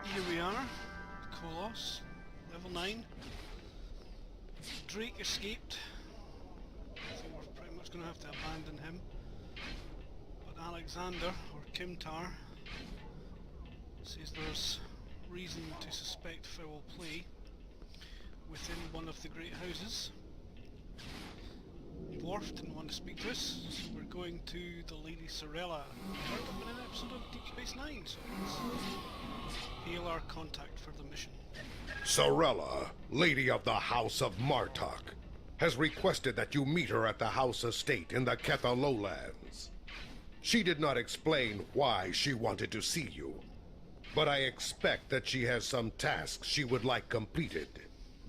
Here we are, Kolos, level 9. Drake escaped. I think we're pretty much going to have to abandon him. But Alexander, or Kimtar, says there's reason to suspect foul play within one of the great houses. Dwarf didn't want to speak to us, so we're going to the Lady Sirella. Turned up in an episode of Deep Space Nine, so let's hail our contact for the mission. Sirella, Lady of the House of Martok, has requested that you meet her at the house estate in the Ketha Lowlands. She did not explain why she wanted to see you, but I expect that she has some tasks she would like completed.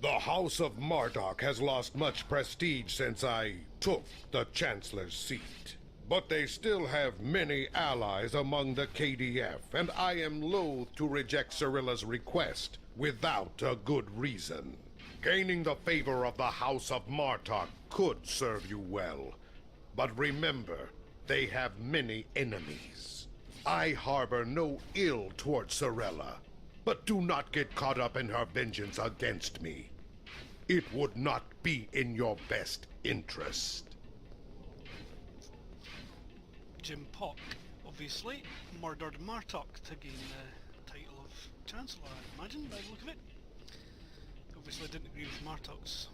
The House of Martok has lost much prestige since I took the Chancellor's seat. But they still have many allies among the KDF, and I am loath to reject Sirella's request without a good reason. Gaining the favor of the House of Martok could serve you well, but remember, they have many enemies. I harbor no ill toward Sirella, but do not get caught up in her vengeance against me. It would not be in your best interest. J'mpok, obviously, murdered Martok to gain the title of Chancellor, I imagine, by the look of it. Obviously I didn't agree with Martok's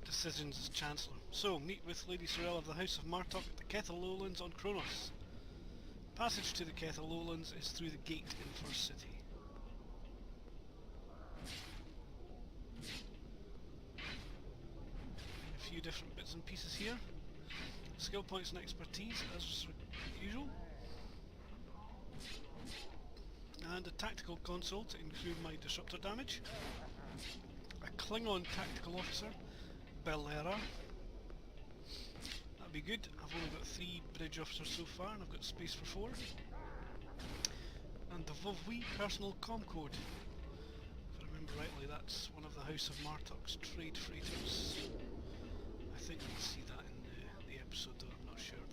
decisions as Chancellor. So, meet with Lady Sirella of the House of Martok at the Ketha Lowlands on Kronos. Passage to the Ketha Lowlands is through the gate in First City. A few different bits and pieces here. Skill points and expertise as usual. And a tactical console to include my disruptor damage. A Klingon tactical officer, Belera. That'd be good. I've only got 3 bridge officers so far and I've got space for 4. And the Vovwi personal com code. If I remember rightly, that's one of the House of Martok's trade freighters. I think we'll see that in the episode, though I'm not sure.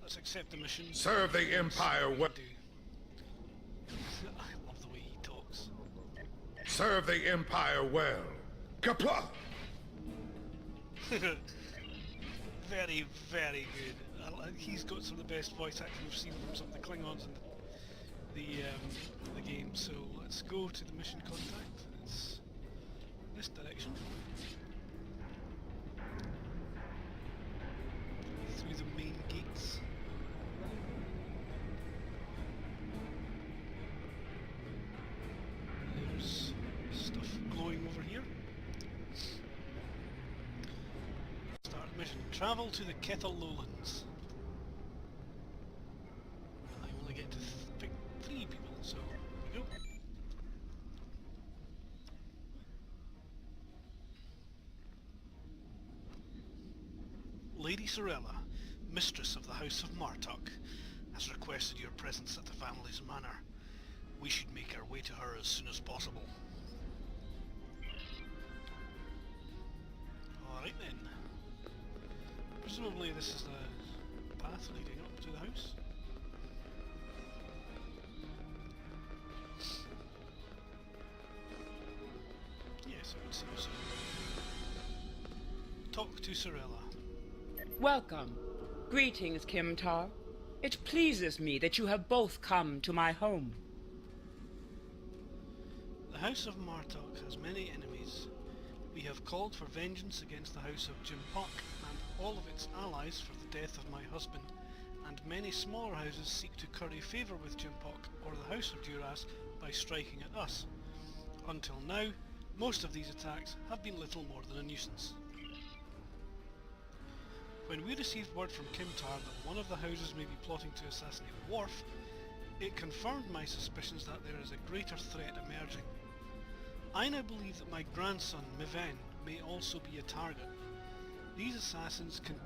Let's accept the mission. Serve the Empire well. I love the way he talks. Serve the Empire well. Kapla! Very, very good. He's got some of the best voice acting we've seen from some of the Klingons in the game. So let's go to the mission contact. It's this direction. Through the main gates. There's stuff glowing over here. Start mission. Travel to the Ketha Lowlands. I only get to pick 3 people, so here we go. Lady Sirella, Mistress of the House of Martok, has requested your presence at the family's manor. We should make our way to her as soon as possible. Alright then. Presumably this is the path leading up to the house. Yes, I would say so. Talk to Sirella. Welcome. Greetings, Kimtar. It pleases me that you have both come to my home. The House of Martok has many enemies. We have called for vengeance against the House of J'mpok and all of its allies for the death of my husband, and many smaller houses seek to curry favour with J'mpok or the House of Duras by striking at us. Until now, most of these attacks have been little more than a nuisance. When we received word from Kimtar that one of the houses may be plotting to assassinate Worf, it confirmed my suspicions that there is a greater threat emerging. I now believe that my grandson, Miven, may also be a target. These assassins can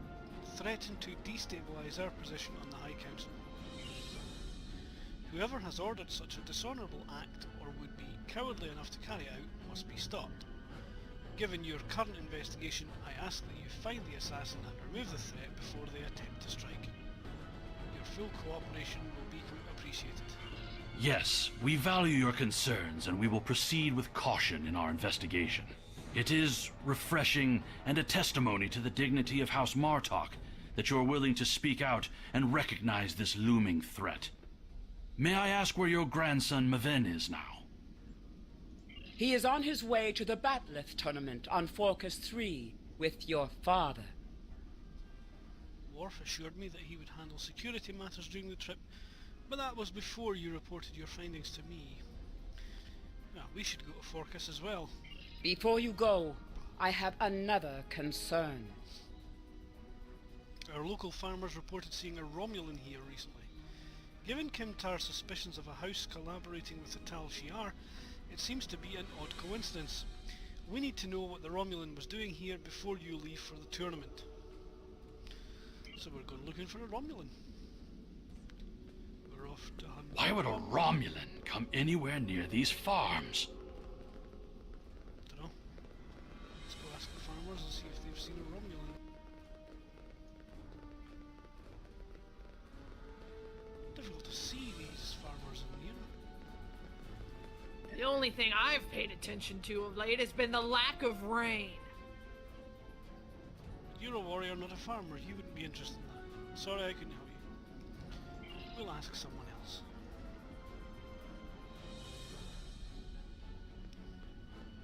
threaten to destabilise our position on the High Council. Whoever has ordered such a dishonourable act, or would be cowardly enough to carry out, must be stopped. Given your current investigation, I ask that you find the assassin and remove the threat before they attempt to strike. Your full cooperation will be appreciated. Yes, we value your concerns and we will proceed with caution in our investigation. It is refreshing and a testimony to the dignity of House Martok that you are willing to speak out and recognize this looming threat. May I ask where your grandson Maven is now? He is on his way to the Batleth tournament on Forcus 3 with your father. Worf assured me that he would handle security matters during the trip, but that was before you reported your findings to me. Well, we should go to Forcus as well. Before you go, I have another concern. Our local farmers reported seeing a Romulan here recently. Given Kimtar's suspicions of a house collaborating with the Tal Shiar, it seems to be an odd coincidence. We need to know what the Romulan was doing here before you leave for the tournament. So we're going looking for a Romulan. We're off to hunt. Why would a Romulan come anywhere near these farms? Dunno. Let's go ask the farmers and see if they've seen a Romulan. Difficult to see these farmers in here. The only thing I've paid attention to of late has been the lack of rain. You're a warrior, not a farmer. You wouldn't be interested in that. Sorry, I couldn't help you. We'll ask someone else.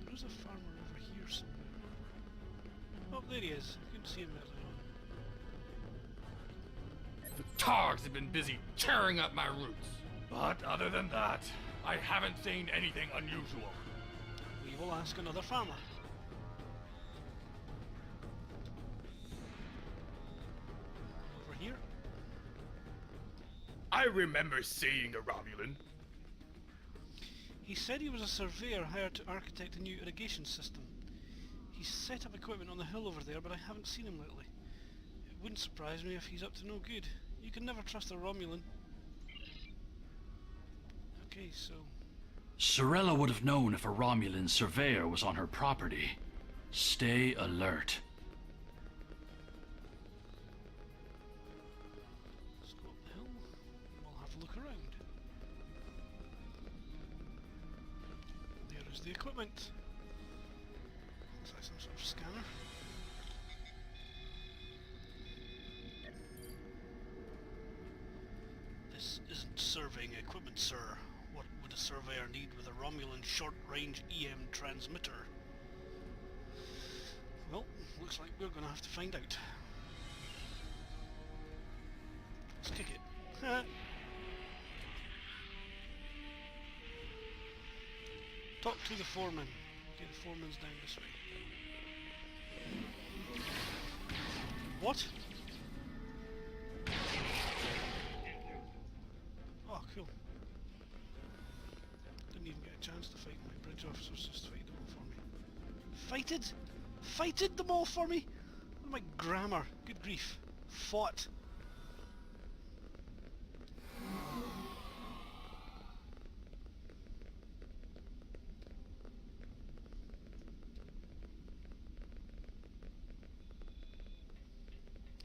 There's a farmer over here somewhere. Oh, there he is. I couldn't see him earlier on. The Targs have been busy tearing up my roots. But other than that, I haven't seen anything unusual. We will ask another farmer. Over here. I remember seeing a Romulan. He said he was a surveyor hired to architect a new irrigation system. He's set up equipment on the hill over there, but I haven't seen him lately. It wouldn't surprise me if he's up to no good. You can never trust a Romulan. Okay, so... Sirella would have known if a Romulan surveyor was on her property. Stay alert. Let's go up the hill and we'll have a look around. There is the equipment. Looks like some sort of scanner. This isn't surveying equipment, sir. What would a surveyor need with a Romulan short-range EM transmitter? Well, looks like we're gonna have to find out. Let's kick it. Talk to the foreman. Okay, the foreman's down this way. What? Oh, cool. Didn't even get a chance to fight my bridge officers, just fight them all for me. Fighted? Fighted them all for me? What my grammar? Good grief. Fought.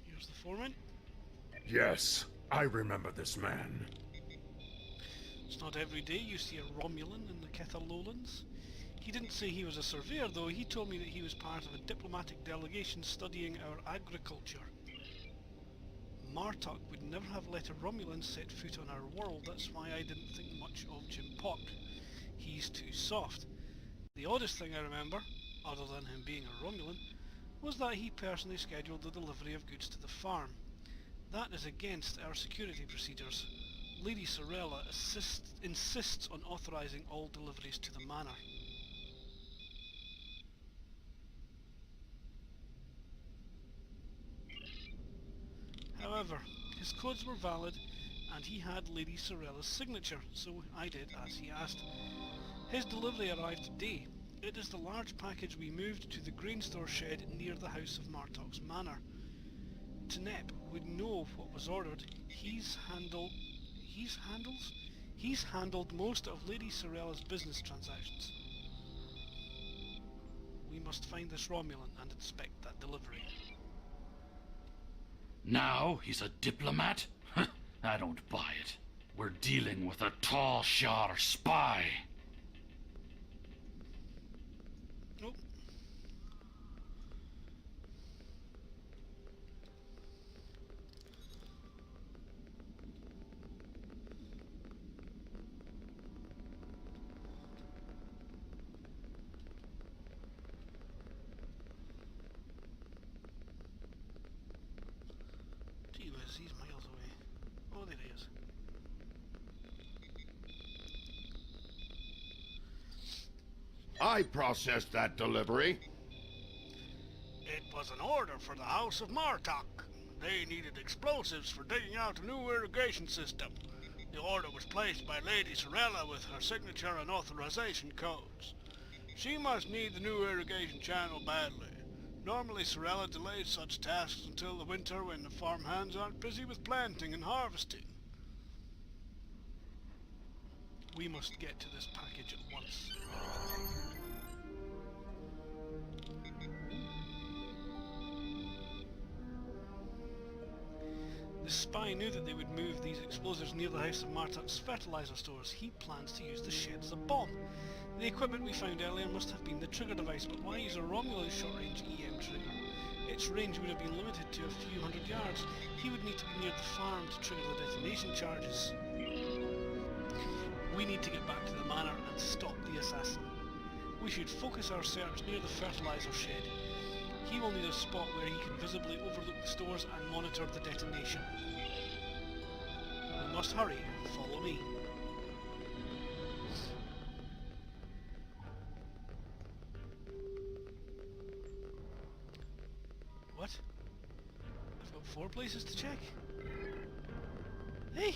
Here's the foreman. Yes, I remember this man. It's not every day you see a Romulan in the Ketha Lowlands. He didn't say he was a surveyor, though. He told me that he was part of a diplomatic delegation studying our agriculture. Martok would never have let a Romulan set foot on our world. That's why I didn't think much of J'mpok. He's too soft. The oddest thing I remember, other than him being a Romulan, was that he personally scheduled the delivery of goods to the farm. That is against our security procedures. Lady Sirella insists on authorizing all deliveries to the manor. However, his codes were valid and he had Lady Sirella's signature, so I did as he asked. His delivery arrived today. It is the large package we moved to the grain store shed near the house of Martok's manor. Tenep would know what was ordered. He's handled most of Lady Sirella's business transactions. We must find this Romulan and inspect that delivery. Now he's a diplomat? I don't buy it. We're dealing with a tall shar spy. Oh. Gee whiz, he's miles away. Oh, there he is. I processed that delivery. It was an order for the House of Martok. They needed explosives for digging out a new irrigation system. The order was placed by Lady Sirella with her signature and authorization codes. She must need the new irrigation channel badly. Normally Sirella delays such tasks until the winter when the farmhands aren't busy with planting and harvesting. We must get to this package at once. The spy knew that they would move these explosives near the House of Martok's fertilizer stores. He plans to use the shed as a bomb. The equipment we found earlier must have been the trigger device, but why use a Romulan short-range EM trigger? Its range would have been limited to a few hundred yards. He would need to be near the farm to trigger the detonation charges. We need to get back to the manor and stop the assassin. We should focus our search near the fertilizer shed. He will need a spot where he can visibly overlook the stores and monitor the detonation. We must hurry. Follow me. What? I've got 4 places to check. Hey!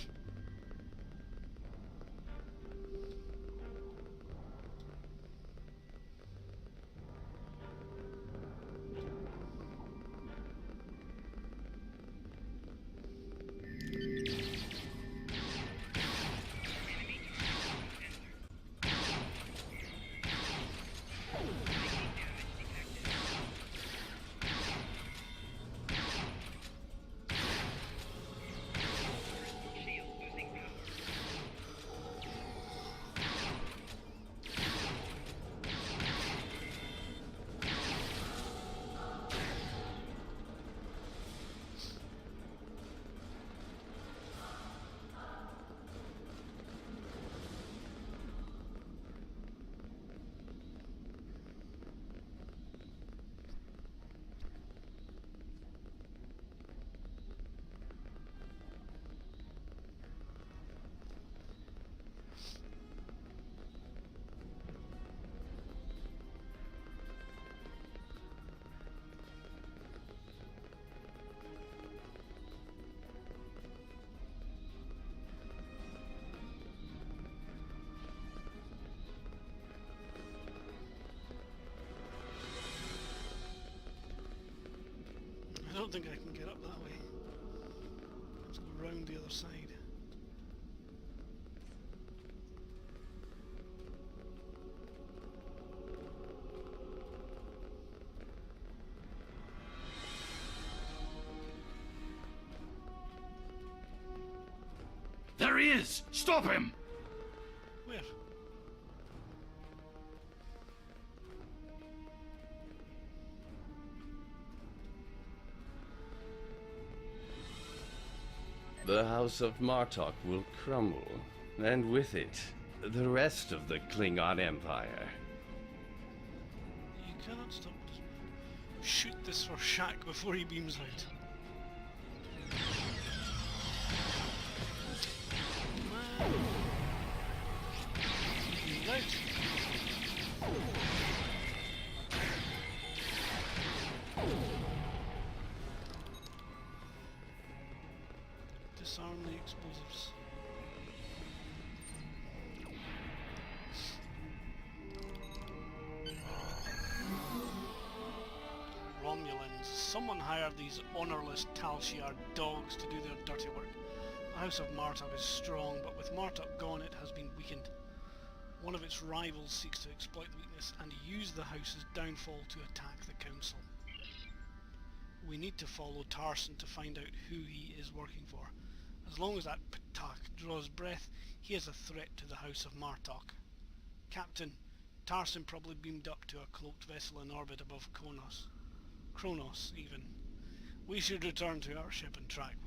I don't think I can get up that way. Let's go round the other side. There he is! Stop him! Where? The House of Martok will crumble, and with it, the rest of the Klingon Empire. You cannot stop this. Shoot this for Shaq before he beams out. Man. He beamed out. Disarm the explosives. Romulans. Someone hired these honourless Tal-Shiar dogs to do their dirty work. The House of Martok is strong, but with Martok gone it has been weakened. One of its rivals seeks to exploit the weakness and use the House's downfall to attack the Council. We need to follow Tarson to find out who he is working for. As long as that Ptak draws breath, he is a threat to the House of Martok. Captain, Tarson probably beamed up to a cloaked vessel in orbit above Kronos, even. We should return to our ship and track